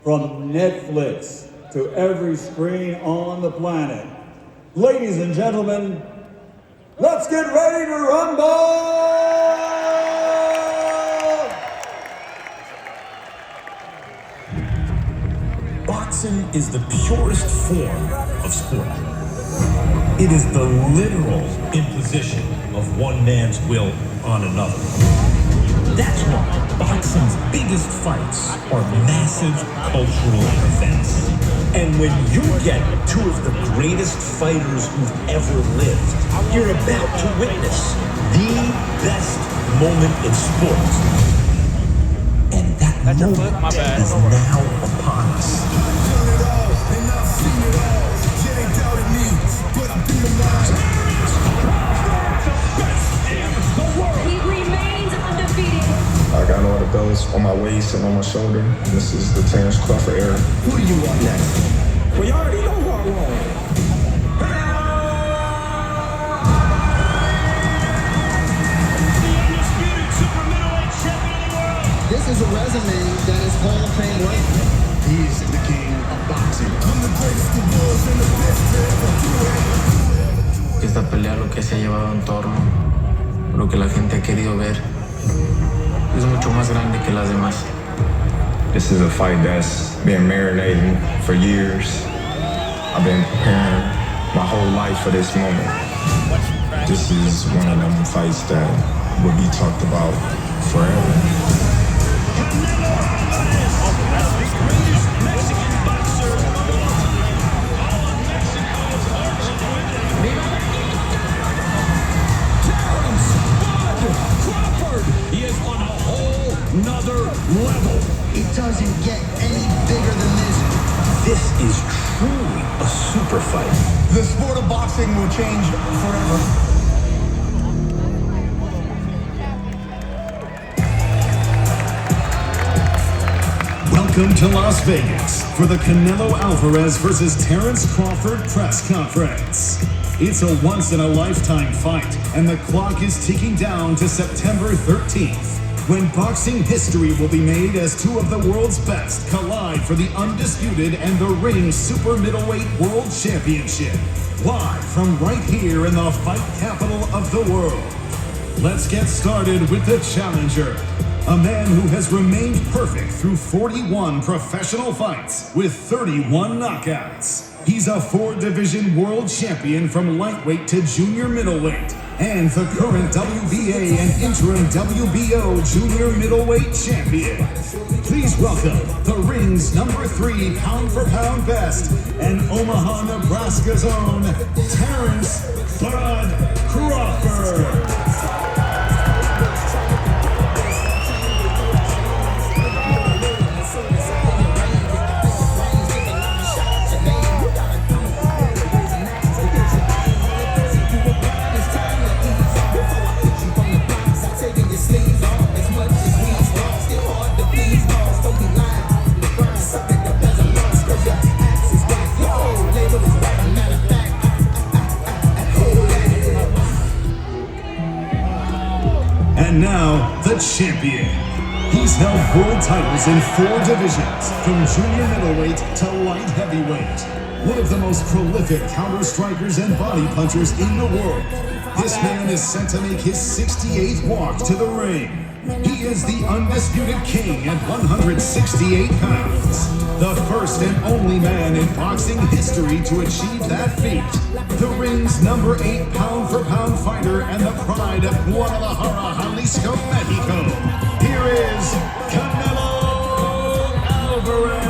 from Netflix to every screen on the planet. Ladies and gentlemen, let's get ready to rumble! Boxing is the purest form of sport. It is the literal imposition of one man's will on another. That's why boxing's biggest fights are massive cultural events. And when you get two of the greatest fighters who've ever lived, you're about to witness the best moment in sports. And that moment is now upon us. He remains undefeated. I got all the belts on my waist and on my shoulder. This is the Terence Crawford era. Who do you want next? Well, you already know who I want. This is a resume that is Hall of Fame worthy. He's the king of boxing. I'm the greatest of bulls and the best. Esta pelea lo que se ha llevado en torno, lo que la gente ha querido ver, es mucho más grande que las demás. This is a fight that's been marinating for years. I've been preparing my whole life for this moment. This is one of them fights that will be talked about forever. He is on a whole nother level. It doesn't get any bigger than this. This is truly a super fight. The sport of boxing will change forever. Welcome to Las Vegas for the Canelo Alvarez versus Terence Crawford press conference. It's a once-in-a-lifetime fight, and the clock is ticking down to September 13th, when boxing history will be made as two of the world's best collide for the undisputed and the Ring Super Middleweight World Championship. Live from right here in the fight capital of the world. Let's get started with the challenger. A man who has remained perfect through 41 professional fights with 31 knockouts. He's a 4-division world champion from lightweight to junior middleweight, and the current WBA and interim WBO junior middleweight champion. Please welcome the Ring's #3 pound-for-pound best and Omaha, Nebraska's own Terence Crawford. And now, the champion. He's held world titles in 4 divisions, from junior middleweight to light heavyweight. One of the most prolific counter-strikers and body punchers in the world. This man is set to make his 68th walk to the ring. He is the undisputed king at 168 pounds. The first and only man in boxing history to achieve that feat. The Ring's #8 pound-for-pound fighter and the pride of Guadalajara, Jalisco, Mexico. Here is Canelo Alvarez.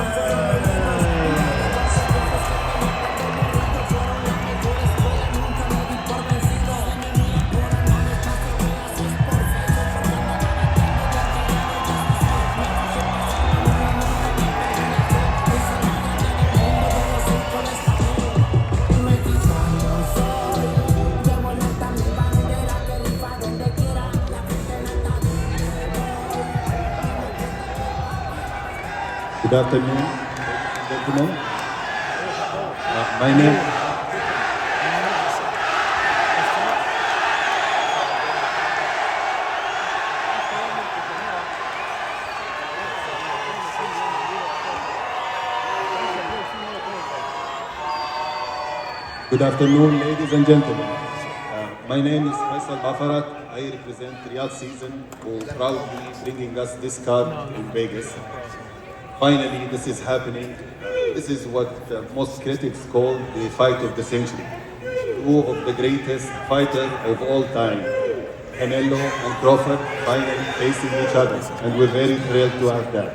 Good afternoon, gentlemen. My name Good afternoon, ladies and gentlemen. My name is Faisal Bafarat. I represent Riyadh Season, who proudly bringing us this card in Vegas. Finally, this is happening. This is what most critics call the fight of the century. Two of the greatest fighters of all time, Canelo and Crawford, finally facing each other, and we're very thrilled to have that.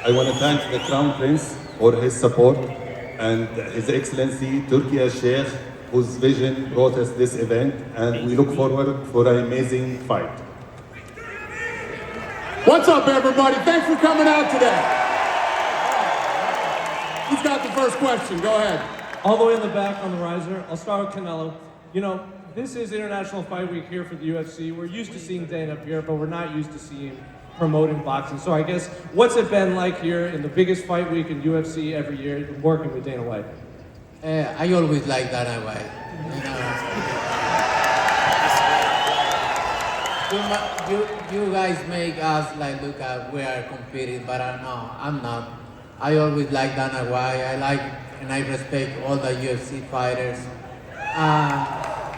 I want to thank the Crown Prince for his support and His Excellency Turki al-Sheikh, whose vision brought us this event, and we look forward for an amazing fight. What's up, everybody? Thanks for coming out today. Who's got the first question? Go ahead. All the way in the back on the riser. I'll start with Canelo. You know, this is International Fight Week here for the UFC. We're used to seeing Dana up here, but we're not used to seeing promoting boxing. So I guess, what's it been like here in the biggest fight week in UFC every year, working with Dana White? I always like Dana White. You guys make us like look at we are competing, but no, I'm not. I always like Dana White. I like and I respect all the UFC fighters.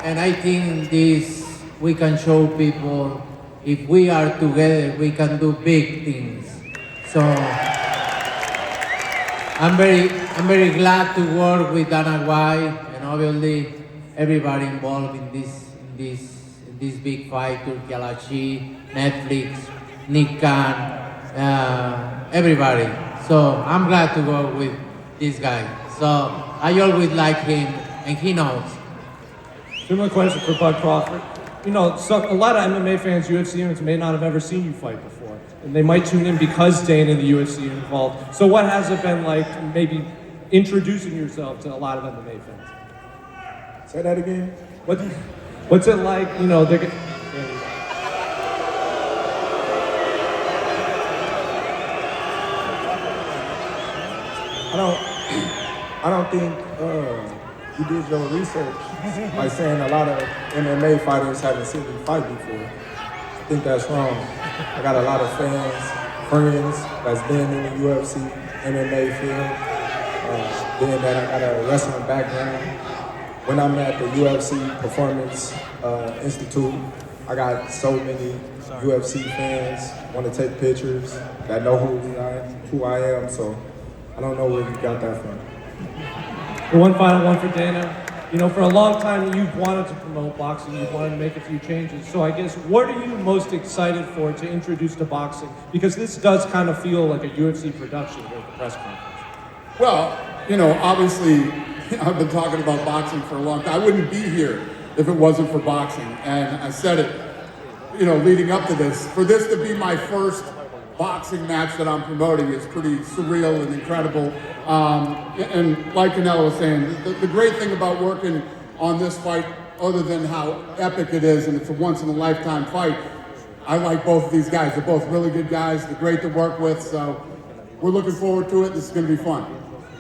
And I think this we can show people if we are together, we can do big things. So I'm very glad to work with Dana White and obviously everybody involved in this big fight, Turki al-Sheikh, Netflix, Nick Khan, everybody. So I'm glad to work with this guy. So I always like him and he knows. Similar question for Bud Crawford. You know, a lot of MMA fans, UFC fans, may not have ever seen you fight before. And they might tune in because Dana and the UFC are involved. So what has it been like maybe introducing yourself to a lot of MMA fans? Say that again? What's it like, you know, they're... I don't think you did your research by saying a lot of MMA fighters haven't seen me fight before. I think that's wrong. I got a lot of fans, friends that's been in the UFC, MMA field, being that I got a wrestling background. When I'm at the UFC Performance Institute, I got so many UFC fans want to take pictures that know who I am, so I don't know where you got that from. One final one for Dana. You know, for a long time you've wanted to promote boxing, you've wanted to make a few changes. So I guess, what are you most excited for to introduce to boxing? Because this does kind of feel like a UFC production here at the press conference. Well, you know, obviously, I've been talking about boxing for a long time. I wouldn't be here if it wasn't for boxing. And I said it, you know, leading up to this. For this to be my first boxing match that I'm promoting is pretty surreal and incredible. And like Canelo was saying, the great thing about working on this fight, other than how epic it is and it's a once-in-a-lifetime fight, I like both of these guys. They're both really good guys. They're great to work with, so we're looking forward to it. This is going to be fun.